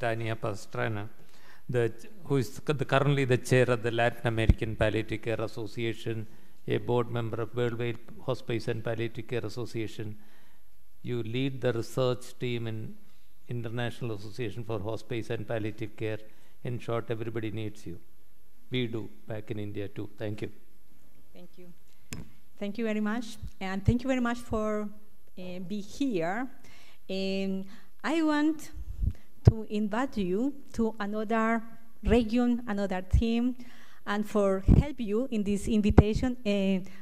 TaniaPastrana, who is currently the chair of the Latin American Palliative Care Association, a board member of Worldwide Hospice and Palliative Care Association. You lead the research team in International Association for Hospice and Palliative Care. In short, everybody needs you. We do back in India too. Thank you. Thank you. Thank you very much. And thank you very much for being here. And I want to invite you to another region, another team, and for help you in this invitation,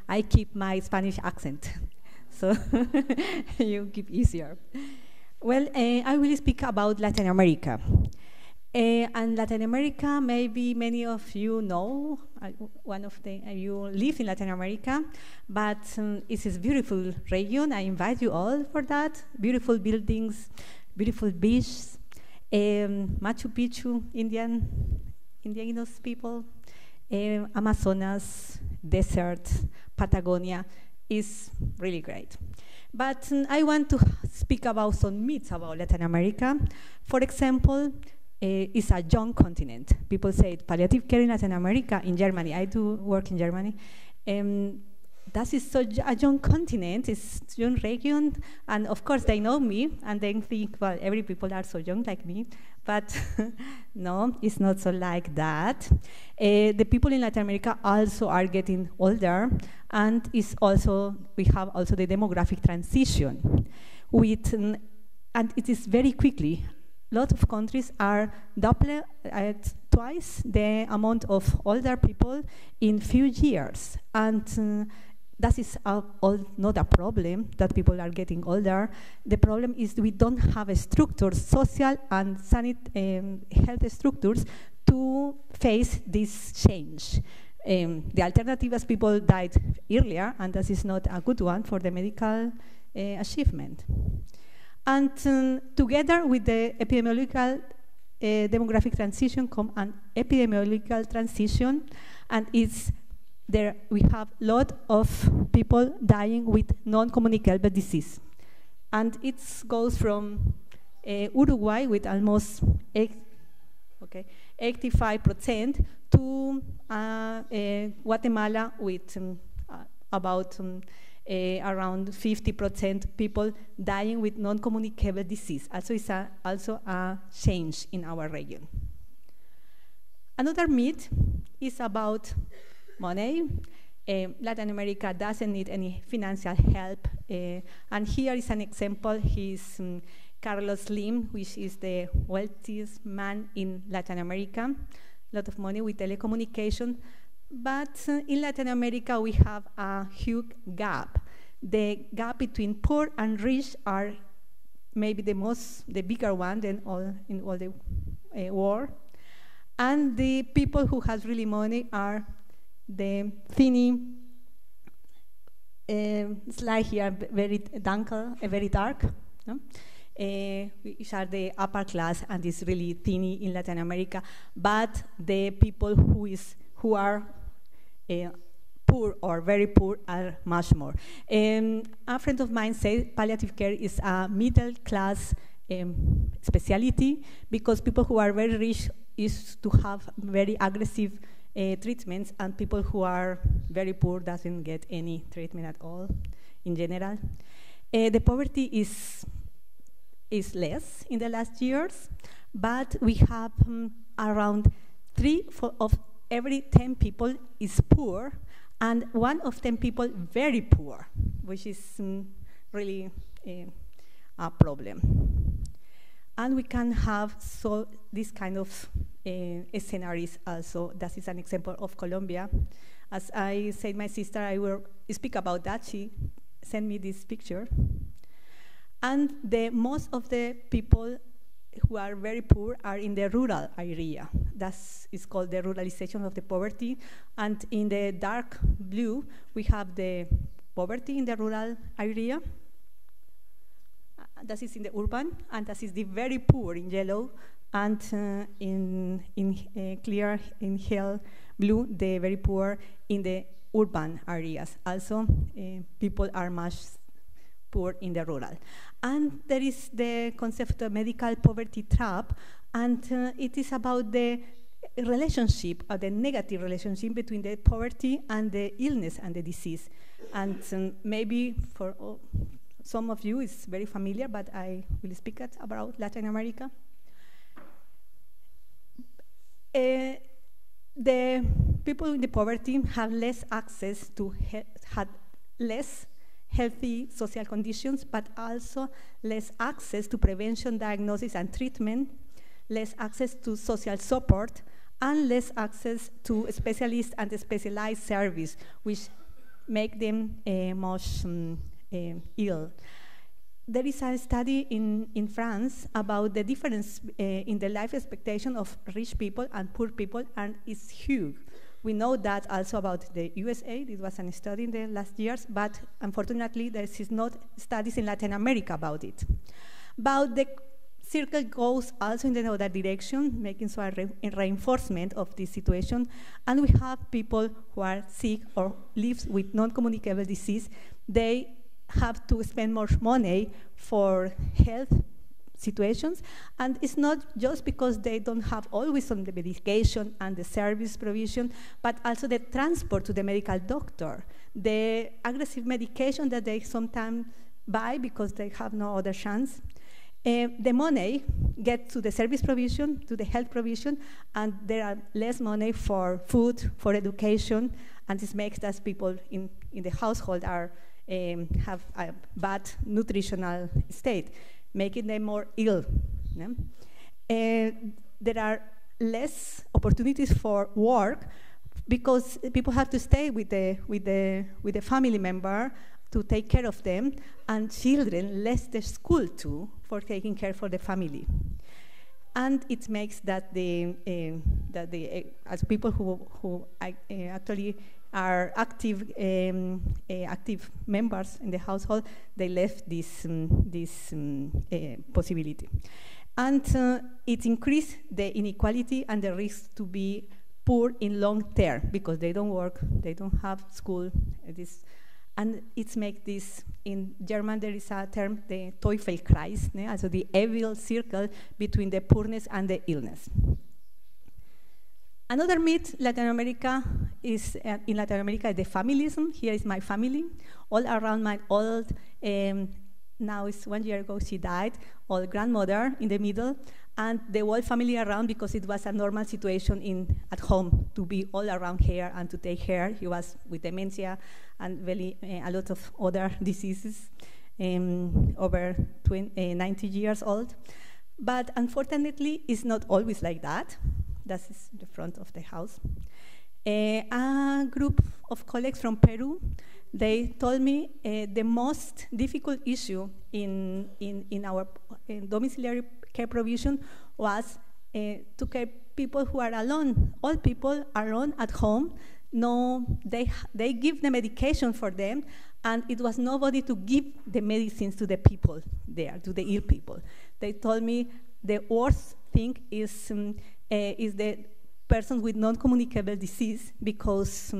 I keep my Spanish accent, so you keep easier. Well, I will speak about Latin America. And Latin America, maybe many of you know, one of you live in Latin America, but it's a beautiful region. I invite you all for that. Beautiful buildings, beautiful beaches, Machu Picchu, indigenous people, Amazonas, desert, Patagonia is really great. But I want to speak about some myths about Latin America. For example, it's a young continent. People say palliative care in Latin America, in Germany. I do work in Germany. That is so a young continent, it's a young region, and of course they know me, and they think, well, every people are so young like me, but no, it's not so like that. The people in Latin America also are getting older, and we have also the demographic transition, and it is very quickly. A lot of countries are twice the amount of older people in few years, and that is not a problem that people are getting older. The problem is we don't have a structure, social and health structures to face this change. The alternative is people died earlier, and that is not a good one for the medical achievement. And together with the epidemiological demographic transition come an epidemiological transition, and we have a lot of people dying with non-communicable disease. And it goes from Uruguay with almost 85% to Guatemala with about around 50% people dying with non-communicable disease. Also, it's also a change in our region. Another myth is about money. Latin America doesn't need any financial help. And here is an example. He's Carlos Slim, which is the wealthiest man in Latin America. A lot of money with telecommunication. But in Latin America, we have a huge gap. The gap between poor and rich are maybe the bigger one than in all the world. And the people who have really money are the thinny slide here, very dark, no? Which are the upper class, and it's really thinny in Latin America. But the people who are poor or very poor are much more. A friend of mine says palliative care is a middle class specialty, because people who are very rich used to have very aggressive treatments, and people who are very poor doesn't get any treatment at all in general. The poverty is less in the last years, but we have around 3 of every 10 people is poor, and 1 of 10 people very poor, which is really a problem. And we can have this kind of scenarios also. That is an example of Colombia. As I said, my sister, I will speak about that. She sent me this picture. And most of the people who are very poor are in the rural area. That is called the ruralization of the poverty. And in the dark blue, we have the poverty in the rural area. That is in the urban, and that is the very poor in yellow, and in clear, in pale blue, the very poor in the urban areas. Also, people are much poor in the rural. And there is the concept of medical poverty trap, And it is about the relationship, or the negative relationship between the poverty and the illness and the disease. And maybe for some of you it's very familiar, but I will speak about Latin America. The people in the poverty have less access to had less healthy social conditions, but also less access to prevention, diagnosis, and treatment, less access to social support, and less access to specialist and specialized service, which make them much ill. There is a study in France about the difference in the life expectation of rich people and poor people, and it's huge. We know that also about the USA. This was a study in the last years, but unfortunately there is not studies in Latin America about it. But the circle goes also in the other direction, making so a reinforcement of this situation. And we have people who are sick or live with non-communicable disease. They have to spend more money for health situations, and it's not just because they don't have always on the medication and the service provision, but also the transport to the medical doctor, the aggressive medication that they sometimes buy because they have no other chance. The money gets to the service provision, to the health provision, and there are less money for food, for education, and this makes that people in the household are have a bad nutritional state, making them more ill. Yeah? There are less opportunities for work because people have to stay with the family member to take care of them, and children less the school too for taking care for the family. And it makes that as people who actually are active members in the household, they left this possibility. And it increased the inequality and the risk to be poor in long term because they don't work, they don't have school. And it makes this, in German there is a term, the Teufelkreis, also the evil circle between the poorness and the illness. Another myth in Latin America is the familism. Here is my family. All around my old, now it's 1 year ago she died, old grandmother in the middle, and the whole family around because it was a normal situation at home to be all around her and to take care. He was with dementia and a lot of other diseases, over 90 years old. But unfortunately, it's not always like that. That is the front of the house. A group of colleagues from Peru, they told me the most difficult issue in our domiciliary care provision was to care people who are alone. All people are alone at home. No, they give the medication for them, and it was nobody to give the medicines to the people there, to the ill people. They told me the worst thing is the persons with non-communicable disease because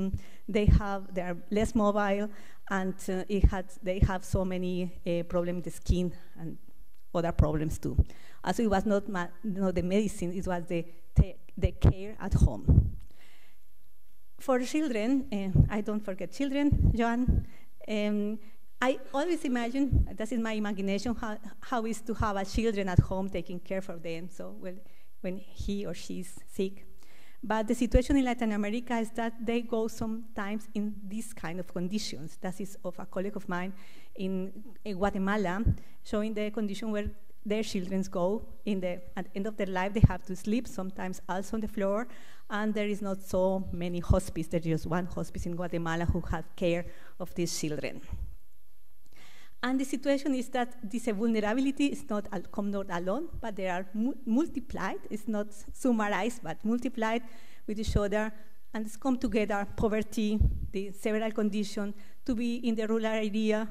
they are less mobile, and they have so many problems with the skin and other problems too. Also, it was not the medicine; it was the care at home. For children, I don't forget children, Joan. I always imagine, that is my imagination, how it is to have a children at home taking care for them. So when he or she is sick. But the situation in Latin America is that they go sometimes in these kind of conditions. That is of a colleague of mine in Guatemala, showing the condition where their children go at the end of their life. They have to sleep, sometimes also on the floor, and there is not so many hospices. There's just one hospice in Guatemala who have care of these children. And the situation is that this vulnerability is not alone, but they are multiplied. It's not summarized, but multiplied with each other, and it's come together: poverty, the several conditions, to be in the rural area,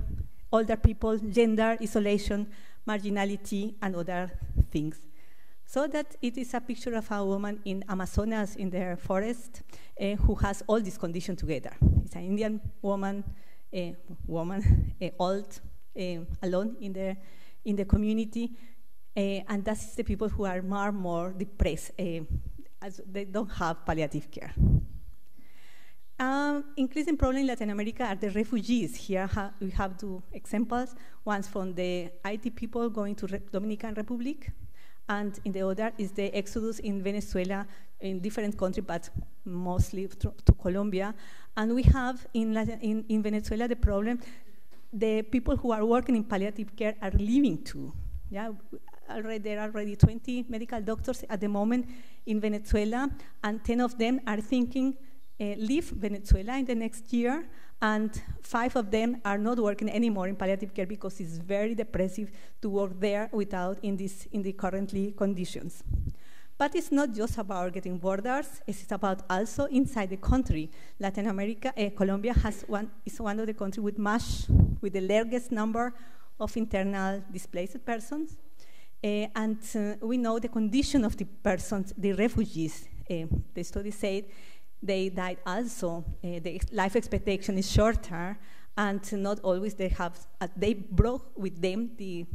older people, gender, isolation, marginality, and other things. So that it is a picture of a woman in Amazonas, in the forest, who has all these conditions together. It's an Indian woman, old, alone in the community, And that's the people who are more depressed, as they don't have palliative care. Increasing problem in Latin America are the refugees. Here we have two examples. One's from the Haiti people going to Dominican Republic, and in the other is the exodus in Venezuela, in different countries, but mostly to Colombia. And we have in Venezuela the problem, the people who are working in palliative care are leaving too. Yeah, there are already 20 medical doctors at the moment in Venezuela, and 10 of them are thinking leave Venezuela in the next year, and 5 of them are not working anymore in palliative care because it's very depressive to work there in the currently conditions. But it's not just about getting borders, it's about also inside the country. Latin America, Colombia is one of the countries with the largest number of internal displaced persons. And we know the condition of the persons, the refugees. The study said they died also. The life expectation is shorter, and not always they brought with them the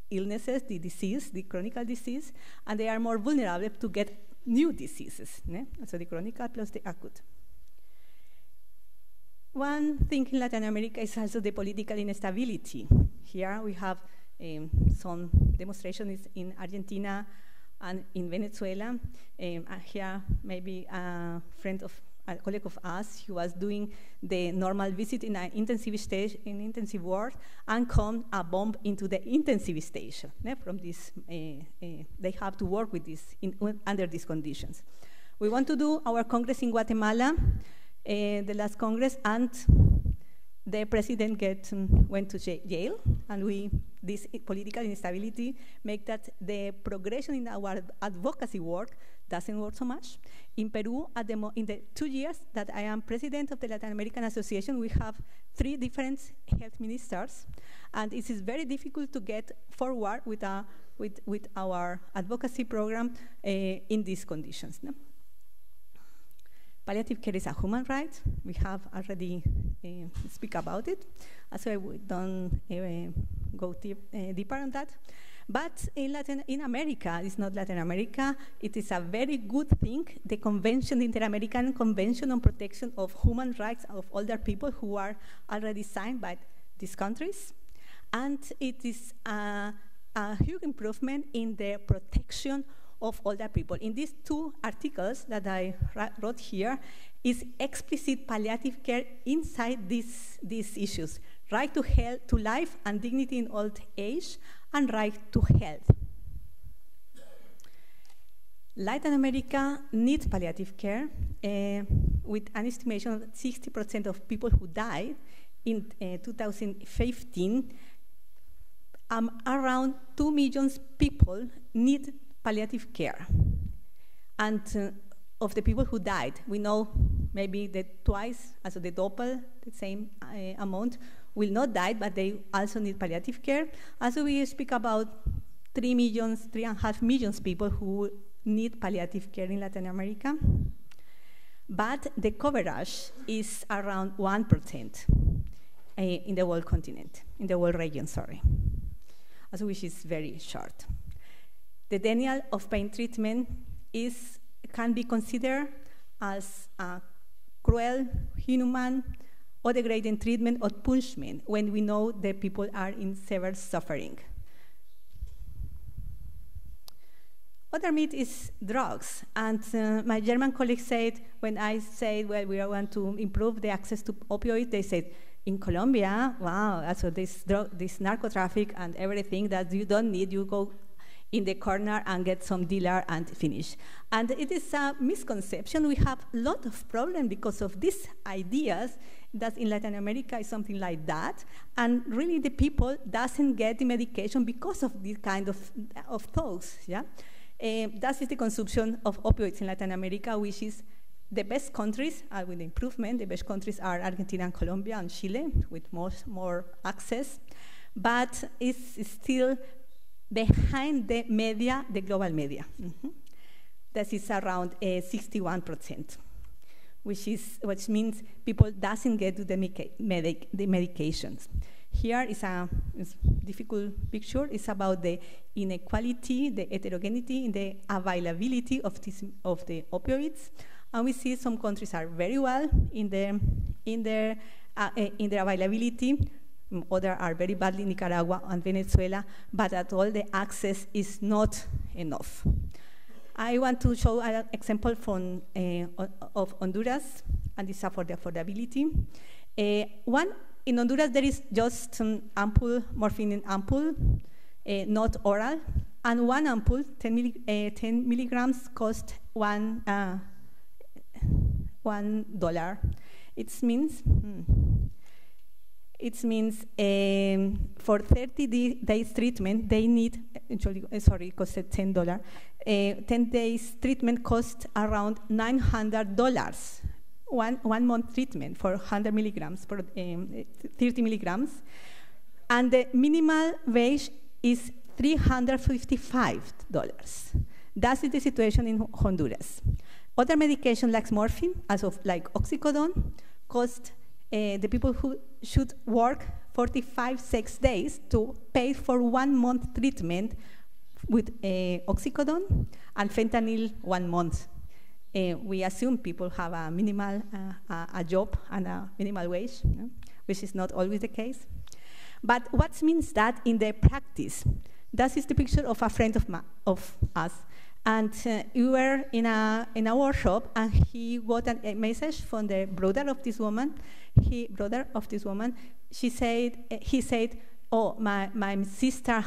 illnesses, the disease, the chronic disease, and they are more vulnerable to get new diseases. So the chronic plus the acute. One thing in Latin America is also the political instability. Here we have some demonstrations in Argentina and in Venezuela. Here, maybe a colleague of us, who was doing the normal visit in an intensive stage, in intensive ward, and come a bomb into the intensive station. From this, they have to work with this under these conditions. We want to do our Congress in Guatemala, the last Congress, and the president went to jail, and this political instability make that the progression in our advocacy work doesn't work so much. In Peru, in the 2 years that I am president of the Latin American Association, we have 3 different health ministers, and it is very difficult to get forward with our advocacy program in these conditions. No? Palliative care is a human right. We have already speak about it, so we don't go deeper on that. But in America, it's not Latin America, it is a very good thing, the convention, the Inter-American Convention on Protection of Human Rights of Older People, who are already signed by these countries. And it is a huge improvement in the protection of older people. In these 2 articles that I wrote here is explicit palliative care inside these issues. Right to health, to life and dignity in old age, and right to health. Latin America needs palliative care, with an estimation of 60% of people who died in 2015. Around 2 million people need palliative care. And of the people who died, we know maybe that twice, also the double, the same amount, will not die, but they also need palliative care. Also, we speak about 3.5 million people who need palliative care in Latin America. But the coverage is around 1% in the whole continent, in the whole region, sorry. Also, which is very short. The denial of pain treatment can be considered as a cruel, inhuman, or degrading treatment or punishment when we know that people are in severe suffering. Other myth is drugs, and my German colleagues said, when I said, well, we want to improve the access to opioids, they said, in Colombia, wow, so this narco traffic and everything that you don't need, you go in the corner and get some dealer and finish. And it is a misconception. We have a lot of problems because of these ideas that in Latin America is something like that, and really the people doesn't get the medication because of this kind of thoughts, yeah? That is the consumption of opioids in Latin America, which is the best countries with improvement. The best countries are Argentina and Colombia and Chile with more access, but it's still behind the media, the global media. That is around 61%, which means people doesn't get to the medications. Here is a difficult picture. It's about the inequality, the heterogeneity in the availability of the opioids. And we see some countries are very well in their availability. Others are very badly, Nicaragua and Venezuela, but at all the access is not enough. I want to show an example from of Honduras, and this is for the affordability. In Honduras, there is just an ampoule, morphine ampoule, not oral, and one ampoule, 10 milligrams, cost $1. It means for 30 days treatment, they need, sorry, it cost $10. 10 days treatment costs around $900. One month treatment for 100 milligrams, for 30 milligrams. And the minimal wage is $355. That is the situation in Honduras. Other medication like morphine, like oxycodone, cost the people who should work 6 days to pay for 1 month treatment with oxycodone and fentanyl 1 month. We assume people have a minimal a job and a minimal wage, which is not always the case. But what means that in the practice? That is the picture of a friend of us. And we were in a workshop, and he got a message from the brother of this woman. He said, "Oh, my sister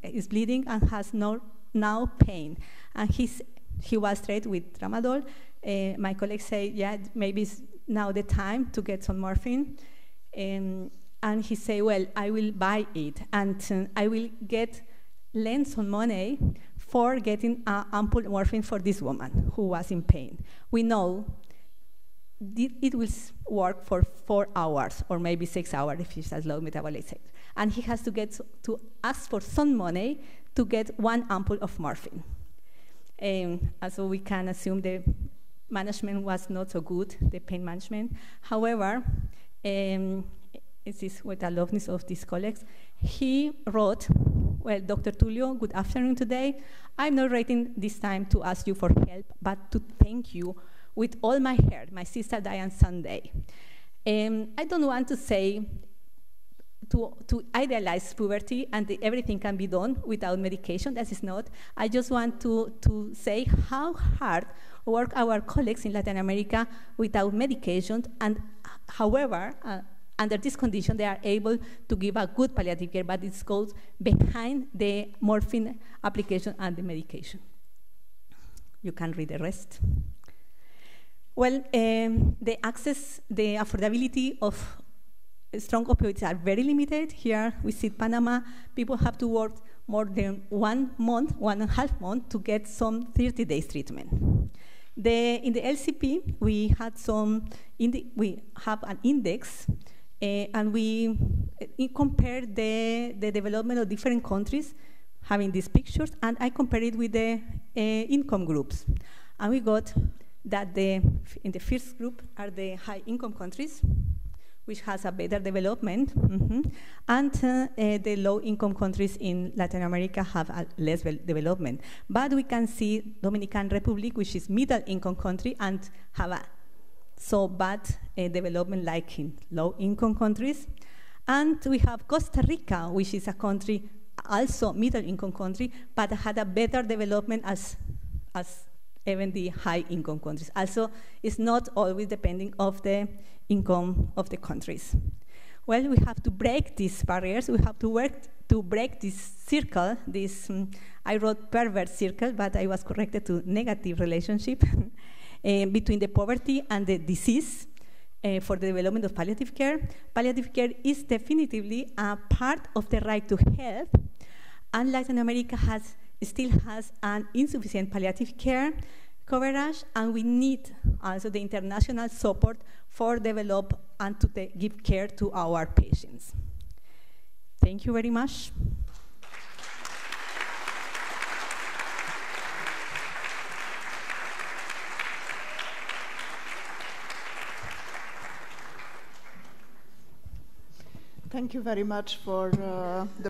is bleeding and has now pain." And he was treated with tramadol. My colleague said, "Yeah, maybe it's now the time to get some morphine." And he said, "Well, I will buy it, and I will lend some money for getting ample morphine for this woman who was in pain." We know it will work for 4 hours or maybe 6 hours if she has low metabolic rate. And he has to ask for some money to get 1 ampoule of morphine. So we can assume the management was not so good, the pain management. However, this is with the loveness of these colleagues. He wrote, "Well, Dr. Tulio, good afternoon today. I'm not writing this time to ask you for help, but to thank you with all my heart. My sister died on Sunday. I don't want to say, to idealize puberty and everything can be done without medication. That is not. I just want to say how hard work our colleagues in Latin America without medication, and however, under this condition, they are able to give a good palliative care, but it goes behind the morphine application and the medication." You can read the rest. Well, the affordability of strong opioids are very limited. Here we see Panama. People have to work more than 1 month, 1.5 months to get some 30 days treatment. In the LCP, we have an index, and we compare the development of different countries having these pictures, and I compare it with the income groups. And we got that in the first group are the high income countries, which has a better development, and the low income countries in Latin America have a less development. But we can see Dominican Republic, which is middle income country, and have a so bad development like in low income countries. And we have Costa Rica, which is a country, also middle income country, but had a better development as even the high income countries. Also, it's not always depending of the income of the countries. Well, we have to break these barriers. We have to work to break this circle, I wrote perverse circle, but I was corrected to negative relationship between the poverty and the disease for the development of palliative care. Palliative care is definitively a part of the right to health, and Latin America still has an insufficient palliative care coverage, and we need also the international support for develop and to give care to our patients. Thank you very much. thank you very much for the